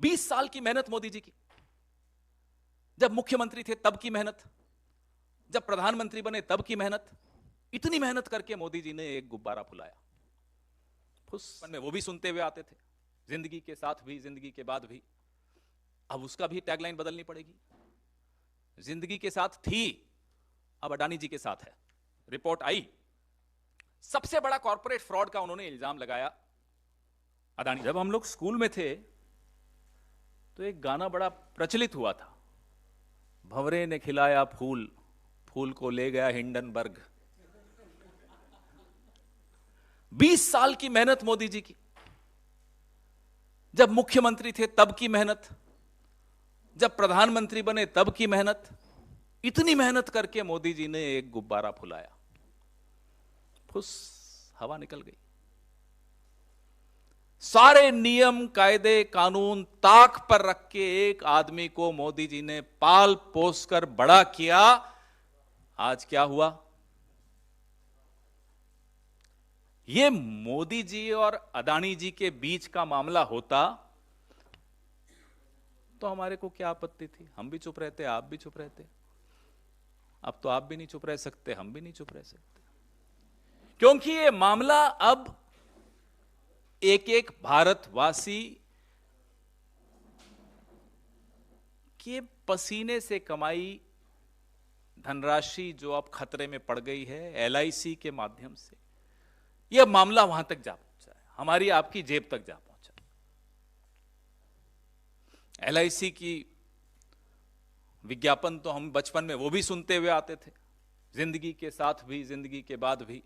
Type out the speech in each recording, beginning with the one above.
20 साल की मेहनत मोदी जी की, जब मुख्यमंत्री थे तब की मेहनत, जब प्रधानमंत्री बने तब की मेहनत, इतनी मेहनत करके मोदी जी ने एक गुब्बारा फुलाया। फुस में वो भी सुनते हुए आते थे, जिंदगी के साथ भी जिंदगी के बाद भी। अब उसका भी टैगलाइन बदलनी पड़ेगी। जिंदगी के साथ थी, अब अडानी जी के साथ है। रिपोर्ट आई, सबसे बड़ा कॉर्पोरेट फ्रॉड का उन्होंने इल्जाम लगाया अडानी। जब हम लोग स्कूल में थे तो एक गाना बड़ा प्रचलित हुआ था, भंवरे ने खिलाया फूल, फूल को ले गया हिंडनबर्ग। 20 साल की मेहनत मोदी जी की, जब मुख्यमंत्री थे तब की मेहनत, जब प्रधानमंत्री बने तब की मेहनत, इतनी मेहनत करके मोदी जी ने एक गुब्बारा फुलाया। फुस, हवा निकल गई। सारे नियम कायदे कानून ताक पर रख के एक आदमी को मोदी जी ने पाल पोस कर बड़ा किया। आज क्या हुआ? ये मोदी जी और अडानी जी के बीच का मामला होता तो हमारे को क्या आपत्ति थी? हम भी चुप रहते, आप भी चुप रहते। अब तो आप भी नहीं चुप रह सकते, हम भी नहीं चुप रह सकते, क्योंकि ये मामला अब एक एक भारतवासी के पसीने से कमाई धनराशि जो अब खतरे में पड़ गई है एलआईसी के माध्यम से, यह मामला वहां तक जा पहुंचा है, हमारी आपकी जेब तक जा पहुंचा। एलआईसी की विज्ञापन तो हम बचपन में वो भी सुनते हुए आते थे, जिंदगी के साथ भी जिंदगी के बाद भी।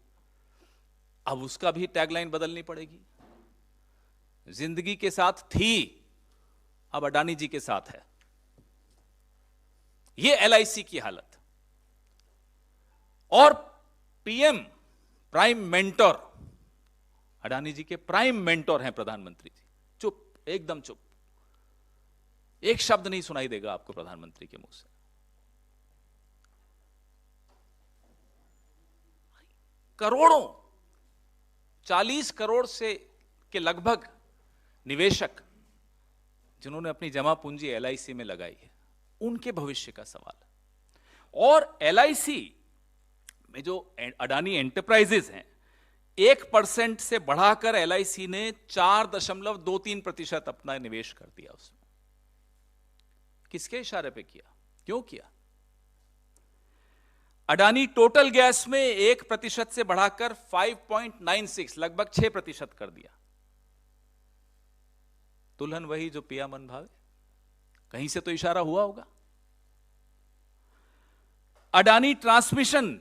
अब उसका भी टैगलाइन बदलनी पड़ेगी। जिंदगी के साथ थी, अब अडानी जी के साथ है। यह एलआईसी की हालत। और पीएम, प्राइम मेंटोर, अडानी जी के प्राइम मेंटोर हैं प्रधानमंत्री जी। चुप, एकदम चुप, एक शब्द नहीं सुनाई देगा आपको प्रधानमंत्री के मुंह से। करोड़ों, 40 करोड़ से के लगभग निवेशक जिन्होंने अपनी जमा पूंजी एलआईसी में लगाई है, उनके भविष्य का सवाल है। और एलआईसी में जो अडानी एंटरप्राइजेस हैं, 1% से बढ़ाकर एलआईसी ने 4.23% अपना निवेश कर दिया उसमें। किसके इशारे पे किया? क्यों किया? अडानी टोटल गैस में 1% से बढ़ाकर 5.96 लगभग 6% कर दिया। दुल्हन वही जो पिया मन भावे, कहीं से तो इशारा हुआ होगा। अडानी ट्रांसमिशन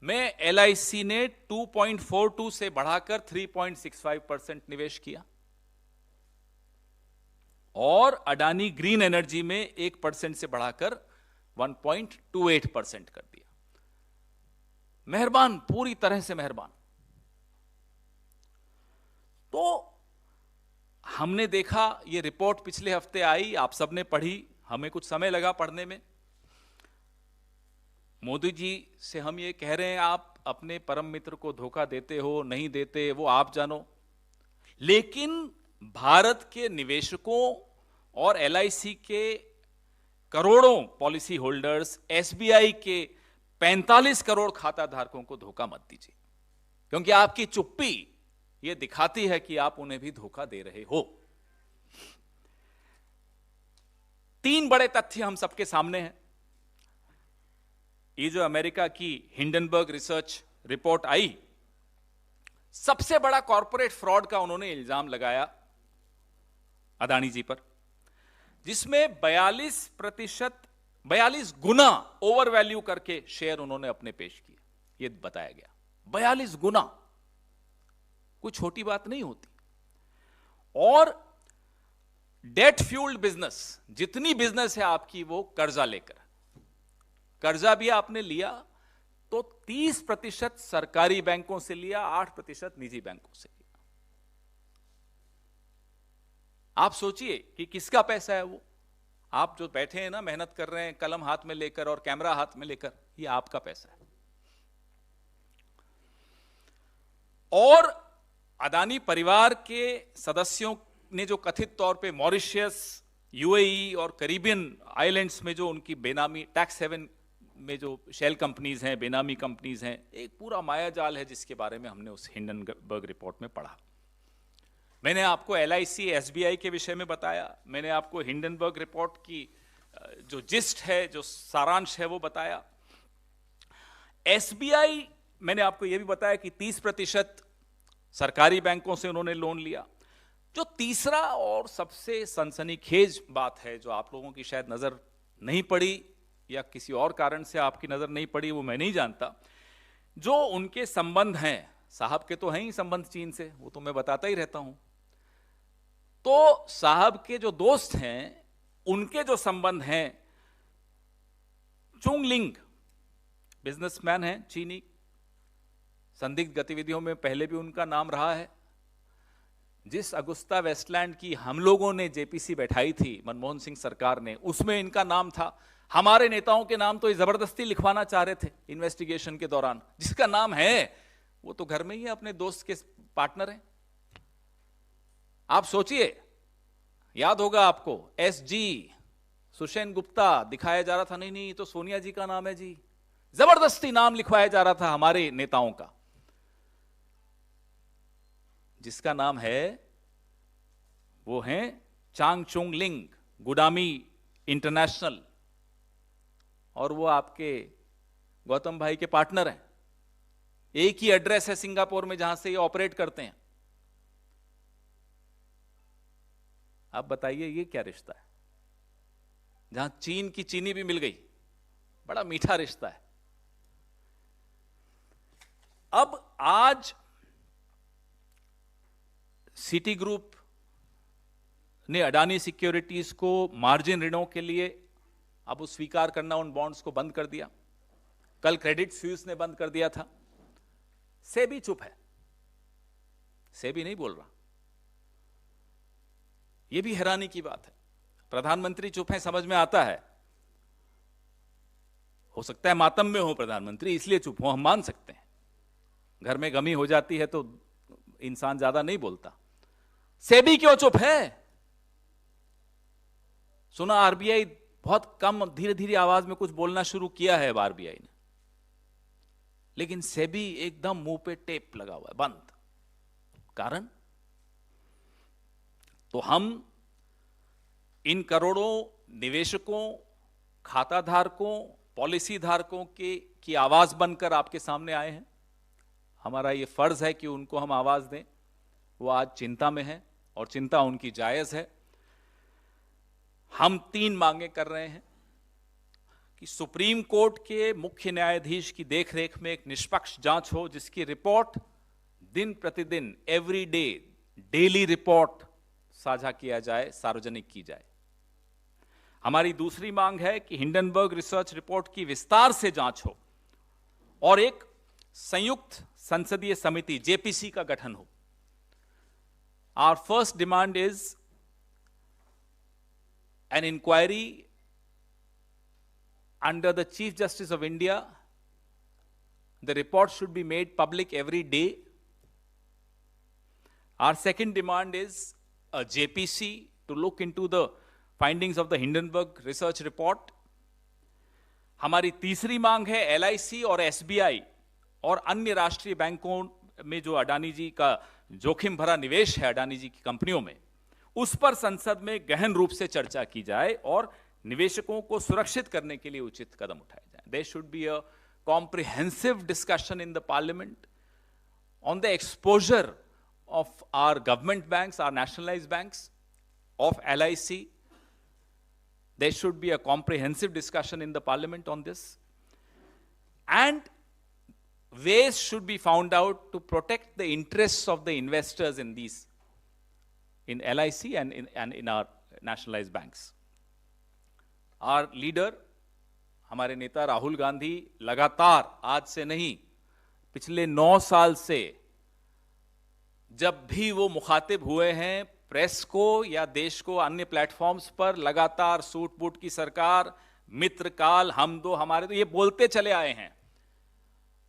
में एलआईसी ने 2.42 से बढ़ाकर 3.65% निवेश किया और अडानी ग्रीन एनर्जी में 1% से बढ़ाकर 1.28% कर दिया। मेहरबान, पूरी तरह से मेहरबान। तो हमने देखा, ये रिपोर्ट पिछले हफ्ते आई, आप सबने पढ़ी, हमें कुछ समय लगा पढ़ने में। मोदी जी से हम ये कह रहे हैं, आप अपने परम मित्र को धोखा देते हो, नहीं देते, वो आप जानो। लेकिन भारत के निवेशकों और एलआईसी के करोड़ों पॉलिसी होल्डर्स, एसबीआई के 45 करोड़ खाता धारकों को धोखा मत दीजिए, क्योंकि आपकी चुप्पी यह दिखाती है कि आप उन्हें भी धोखा दे रहे हो। 3 बड़े तथ्य हम सबके सामने हैं। ये जो अमेरिका की हिंडनबर्ग रिसर्च रिपोर्ट आई, सबसे बड़ा कॉर्पोरेट फ्रॉड का उन्होंने इल्जाम लगाया अडानी जी पर, जिसमें 42 गुना ओवर वैल्यू करके शेयर उन्होंने अपने पेश किए। यह बताया गया 42 गुना, कोई छोटी बात नहीं होती। और डेट फ्यूल्ड बिजनेस, जितनी बिजनेस है आपकी वो कर्जा लेकर, कर्जा भी आपने लिया तो 30% सरकारी बैंकों से लिया, 8% निजी बैंकों से लिया। आप सोचिए कि किसका पैसा है वो। आप जो बैठे हैं ना, मेहनत कर रहे हैं कलम हाथ में लेकर और कैमरा हाथ में लेकर, ये आपका पैसा है। और अडानी परिवार के सदस्यों ने जो कथित तौर पे मॉरिशस यूएई और करीबियन आइलैंड्स में जो उनकी बेनामी टैक्स हेवन में जो शेल कंपनीज हैं, बेनामी कंपनीज हैं, एक पूरा मायाजाल है जिसके बारे में हमने उस हिंडनबर्ग रिपोर्ट में पढ़ा। मैंने आपको एलआईसी, एसबीआई के विषय में बताया, मैंने आपको हिंडनबर्ग रिपोर्ट की जो जिस्ट है, जो सारांश है वो बताया। एसबीआई, मैंने आपको यह भी बताया कि 30% सरकारी बैंकों से उन्होंने लोन लिया। जो तीसरा और सबसे सनसनीखेज बात है, जो आप लोगों की शायद नजर नहीं पड़ी या किसी और कारण से आपकी नजर नहीं पड़ी, वो मैं नहीं जानता, जो उनके संबंध हैं, साहब के तो हैं ही संबंध चीन से, वो तो मैं बताता ही रहता हूं। तो साहब के जो दोस्त हैं, उनके जो संबंध हैं, चुंग लिंग बिजनेसमैन हैं चीनी, संदिग्ध गतिविधियों में पहले भी उनका नाम रहा है। जिस अगुस्ता वेस्टलैंड की हम लोगों ने जेपीसी बैठाई थी मनमोहन सिंह सरकार ने, उसमें इनका नाम था। हमारे नेताओं के नाम तो जबरदस्ती लिखवाना चाह रहे थे इन्वेस्टिगेशन के दौरान। जिसका नाम है वो तो घर में ही अपने दोस्त के पार्टनर हैं। आप सोचिए, याद होगा आपको, एसजी सुषेन गुप्ता दिखाया जा रहा था, नहीं नहीं ये तो सोनिया जी का नाम है जी, जबरदस्ती नाम लिखवाया जा रहा था हमारे नेताओं का। जिसका नाम है वो है चांग चुंग लिंग, गुडामी इंटरनेशनल, और वो आपके गौतम भाई के पार्टनर हैं। एक ही एड्रेस है सिंगापुर में जहां से ये ऑपरेट करते हैं। आप बताइए ये क्या रिश्ता है, जहां चीन की चीनी भी मिल गई। बड़ा मीठा रिश्ता है। अब आज सिटी ग्रुप ने अडानी सिक्योरिटीज को मार्जिन ऋणों के लिए अब वो स्वीकार करना उन बॉन्ड्स को बंद कर दिया। कल क्रेडिट स्विस ने बंद कर दिया था। सेबी चुप है, सेबी नहीं बोल रहा। यह भी हैरानी की बात है। प्रधानमंत्री चुप है, समझ में आता है, हो सकता है मातम में हो प्रधानमंत्री, इसलिए चुप हो, हम मान सकते हैं। घर में गमी हो जाती है तो इंसान ज्यादा नहीं बोलता। सेबी क्यों चुप है? सुना आरबीआई बहुत कम, धीरे धीरे आवाज में कुछ बोलना शुरू किया है आरबीआई ने, लेकिन सेबी एकदम मुंह पे टेप लगा हुआ है, बंद। कारण तो हम इन करोड़ों निवेशकों, खाता धारकों, पॉलिसी धारकों की आवाज बनकर आपके सामने आए हैं। हमारा ये फर्ज है कि उनको हम आवाज दें। वो आज चिंता में है और चिंता उनकी जायज है। हम 3 मांगे कर रहे हैं कि सुप्रीम कोर्ट के मुख्य न्यायाधीश की देखरेख में एक निष्पक्ष जांच हो, जिसकी रिपोर्ट दिन प्रतिदिन, एवरी डे, डेली रिपोर्ट साझा किया जाए, सार्वजनिक की जाए। हमारी दूसरी मांग है कि हिंडनबर्ग रिसर्च रिपोर्ट की विस्तार से जांच हो और एक संयुक्त संसदीय समिति जेपीसी का गठन हो। Our first demand is an inquiry under the Chief Justice of India. The report should be made public every day. Our second demand is a JPC to look into the findings of the Hindenburg research report. हमारी तीसरी मांग है LIC और SBI और अन्य राष्ट्रीय बैंकों में जो अडानी जी का जोखिम भरा निवेश है अडानी जी की कंपनियों में, उस पर संसद में गहन रूप से चर्चा की जाए और निवेशकों को सुरक्षित करने के लिए उचित कदम उठाए जाएं। There should be a comprehensive discussion in the parliament on the exposure of our government banks, our nationalized banks, of LIC. There should be a comprehensive discussion in the parliament on this. And ways should be found out to protect the interests of the investors in these, in LIC and in our nationalized banks. Our leader, हमारे नेता राहुल गांधी लगातार, आज से नहीं, पिछले 9 साल से जब भी वो मुखातिब हुए हैं प्रेस को या देश को अन्य प्लेटफॉर्म्स पर, लगातार सूट बूट की सरकार, मित्र काल, हम दो हमारे, तो ये बोलते चले आए हैं।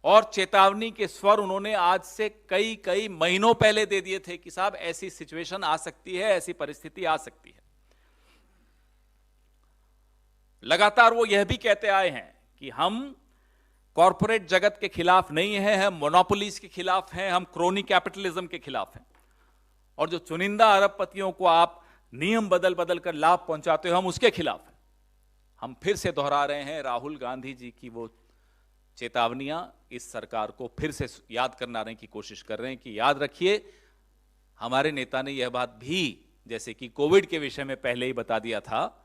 और चेतावनी के स्वर उन्होंने आज से कई महीनों पहले दे दिए थे कि साहब ऐसी सिचुएशन आ सकती है, ऐसी परिस्थिति आ सकती है। लगातार वो यह भी कहते आए हैं कि हम कॉरपोरेट जगत के खिलाफ नहीं है, हम मोनोपोलीज के खिलाफ हैं, हम क्रोनी कैपिटलिज्म के खिलाफ हैं। और जो चुनिंदा अरबपतियों को आप नियम बदल बदल कर लाभ पहुंचाते हो, हम उसके खिलाफ हैं। हम फिर से दोहरा रहे हैं राहुल गांधी जी की वो चेतावनियां इस सरकार को फिर से याद करने की कोशिश कर रहे हैं कि याद रखिए, हमारे नेता ने यह बात भी, जैसे कि कोविड के विषय में पहले ही बता दिया था,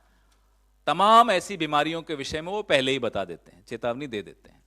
तमाम ऐसी बीमारियों के विषय में वो पहले ही बता देते हैं, चेतावनी दे देते हैं।